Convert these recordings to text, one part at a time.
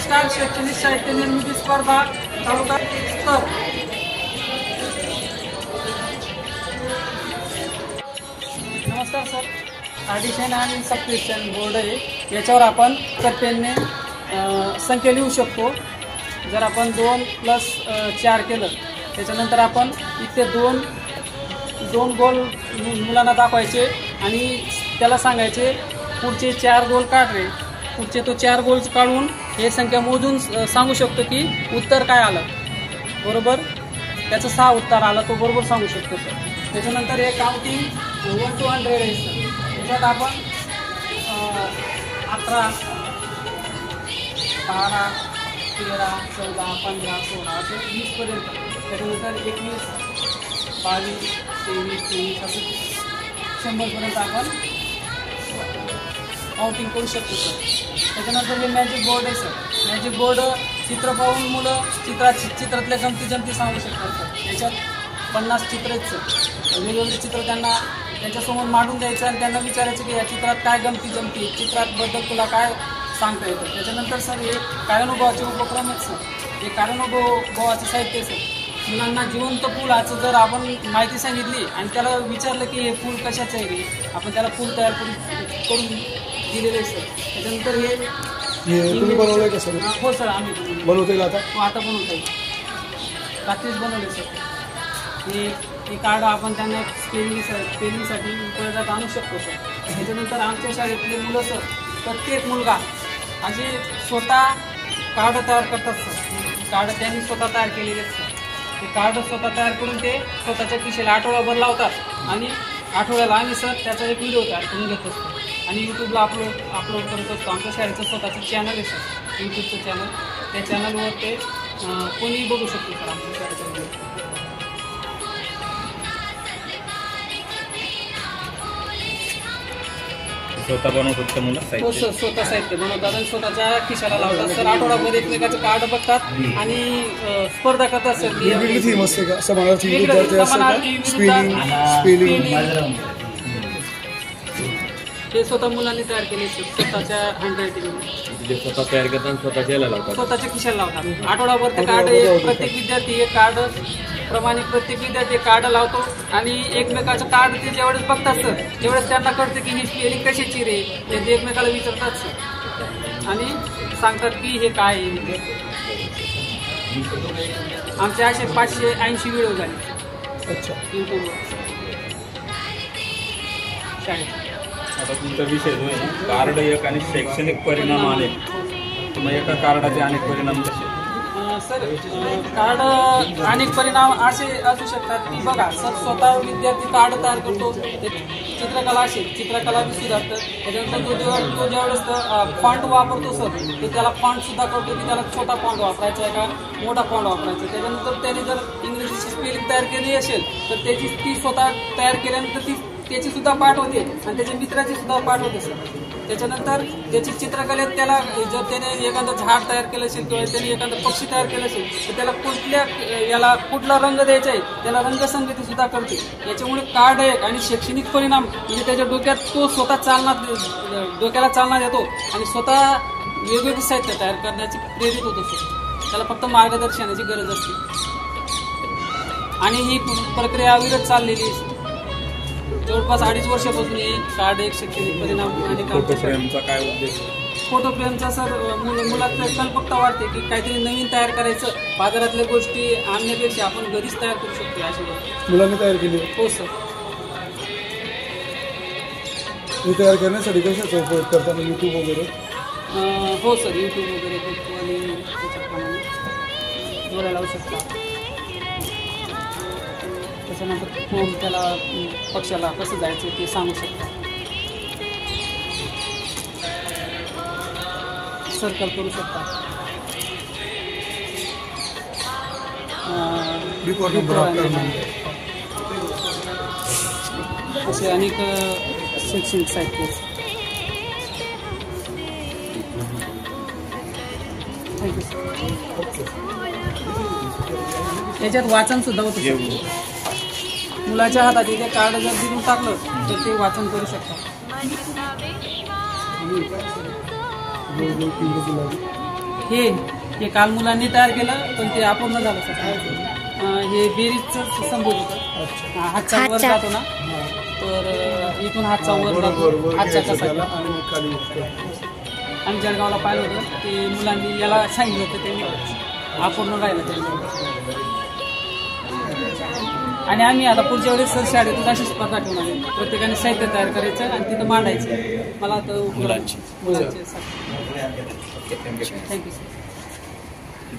महाराष्ट्र शैक्षणिक साहित्य निर्मिती स्पर्धा तालुका स्तर. नमस्कार सर, ॲडिशन आणि सबस्क्रिप्शन बोर्ड आहे. याच्यावर आपण पेनने संख्या लिहू शकतो. जर आपण 2 + 4 केलं त्याच्यानंतर आपण इथे दोन गोल मुलांना दाखवायचे आणि त्याला सांगायचे पुढचे 4 गोल काढ रे. पुढचे तो 4 गोल काढून हे संख्या मोजून सांगू शकतो की उत्तर काय आलं. बरोबर त्याचं 6 उत्तर आलं तो बरोबर सांगू शकतो सर. त्याच्यानंतर हे काउंटिंग 1 to 100 आहे सर. त्याच्यात आपण 11, 12, 13, 14, 15, 16 असे 20पर्यंत. त्याच्यानंतर 21, 22, 23, 24 असं 100पर्यंत आपण काउंटिंग करू शकतो सर. त्याच्यानंतर हे मॅजिक बोर्ड आहे सर. मॅजिक बोर्ड चित्र पाहून मुलं चित्रातल्या गमती सांगू शकतात सर. याच्यात 50 चित्र आहेत सर. वेगवेगळे चित्र त्यांना त्यांच्यासमोर मांडून द्यायचं आणि त्यांना विचारायचं की या चित्रात काय गमती चित्राबद्दल तुला काय सांगता येतं. त्याच्यानंतर सर हे कार्यानुभवाचे उपक्रम आहेत सर. हे कार्यानुभवाचं साहित्य सर. मुलांना जिवंत फुलाचं जर आपण माहिती सांगितली आणि त्याला विचारलं की हे फूल कशाचं आहे रे, आपण त्याला फूल तयार करून दिलेले आहे सर. त्याच्यानंतर हे तुम्ही बनवलंय का सर? हो सर, आम्ही बनवता येईल आता. हो आता बनवता येईल. रात्रीच बनवले सर. हे कार्ड आपण त्यांना स्पेलिंगसाठी उपयोगात आणू शकतो सर. त्याच्यानंतर आमच्या शाळेतले मुलं सर प्रत्येक मुलगा असे स्वतः कार्ड तयार करतात सर. कार्ड त्यांनी स्वतः तयार केलेले आहेत सर. ते कार्ड स्वतः तयार करून ते स्वतःच्या खिशाला आठवडाभर लावतात आणि आठवड्याला आम्ही सर त्याचा एक व्हिडिओ तयार करून घेत असतो आणि यूट्यूबला अपलोड करत असतो. आमच्या शाळेचं स्वतःचं चॅनल आहे सर, यूट्यूबचं चॅनल. त्या चॅनलवर ते कोणीही बघू शकतो सर आमच्या शाळेचं व्हिडिओ. स्वतः बनवतात मुलं? हो सर, स्वतः साहित्य बनवतात आणि स्वतःच्या खिशाला लावतात सर. आठवडाभर एकमेकाचं कार्ड बघतात आणि स्पर्धा करतात सर. वेगवेगळी थीम असते का? समानार्थी विरुद्धार्थी असतं का? स्पेलिंग ते स्वतः मुलांनी तयार केले सर स्वतःच्या हँडरायटिंगने. स्वतः तयार करतात स्वतःच्या लावतात, स्वतःच्या खिशाला लावतात. आठवडाभर ते कार्ड प्रत्येक विद्यार्थी एक कार्ड प्रमाणे प्रत्येक विद्यार्थी कार्ड लावतो आणि एकमेकाचं कार्ड ते जेवढेच बघतात सर तेवढेच त्यांना कळतं की ही स्पेलिंग कशाची रे. ते एकमेकाला विचारतात सर आणि सांगतात की हे काय आहे. आमचे असे 580 व्हिडिओ झाले. अच्छा. यूट्यूबवर शाळेत. आता तुमचा विषय जो आहे कार्ड एक आणि शैक्षणिक परिणाम आले, मग एका कार्डाचे अनेक परिणाम कसे? सर कार्ड अनेक परिणाम असे असू शकतात की बघा सर स्वतः विद्यार्थी कार्ड तयार करतो. चित्रकला असेल, चित्रकला बी सुधारतात. त्याच्यानंतर तो ज्यावेळेस फॉन्ट वापरतो सर तर त्याला फॉन्ट सुद्धा करतो की त्याला छोटा फॉन्ट वापरायचा आहे का मोठा फॉन्ट वापरायचा. त्याच्यानंतर त्याने जर इंग्रजीची स्पेलिंग तयार केली असेल तर ती स्वतः तयार केल्यानंतर त्याची सुद्धा पाठ होते आणि त्याच्या मित्राची सुद्धा पाठ होते सर. त्याच्यानंतर त्याची चित्रकलेत त्याला जर त्याने एखादं झाड तयार केलं असेल किंवा त्याने एखादं पक्षी तयार केलं असेल तर त्याला कुठला रंग द्यायचा आहे त्याला रंगसंगती सुद्धा करते. याच्यामुळे कार्ड एक आणि शैक्षणिक परिणाम म्हणजे त्याच्या डोक्यात तो स्वतः डोक्याला चालना देतो आणि स्वतः वेगवेगळे साहित्य तयार करण्याची प्रेरित होत असतो. त्याला फक्त मार्गदर्शनाची गरज असते आणि ही प्रक्रिया अविरत चाललेली आहे. जवळपास 2.5 वर्षापासून हे कार्ड एक शैक्षणिक परिणाम. आणि फोटो फ्रेमचा काय उद्देश? फोटो फ्रेमचा सर मुलात कल्पकता वाढते की काहीतरी नवीन तयार करायचं. बाजारातल्या गोष्टी आणण्यापेक्षा आपण घरीच तयार करू शकतो. अशी मुलांनी तयार केली? हो सर. हे तयार करण्यासाठी कशाचा उपयोग करताना यूट्यूब वगैरे? हो सर, यूट्यूब वगैरे करतो आणि त्याच्याप्रमाणे जोड्या लावू शकता. त्याच्यानंतर कोण त्याला पक्षाला कसं जायचं ते सांगू शकता. सर्कल करू शकता. असे अनेक शैक्षणिक साहित्य. Thank you sir. याच्यात वाचन सुद्धा होतं. मुलाच्या हातात इथे कार्ड जर देऊन टाकलं तर ते वाचन करू शकतात. हे काल मुलांनी तयार केलं पण ते अपूर्ण झालं सर. हे बेरीजचं संबोध होतं. हातचा वर जातो ना तर इथून हातचा वर जातो हातचा कसा आम्ही जळगावला पाहिलं होतं ते मुलांनी याला सांगितलं होतं त्यांनी अपूर्ण राहिलं त्यांनी. आणि आम्ही आता पुढच्या वेळेस सर शाळेतून अशी स्पर्धा ठेवणार आहे. प्रत्येकाने साहित्य तयार करायचं आणि तिथं मांडायचं. मला तर मुलांचे thank you thank you sir.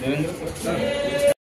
Devendra sir.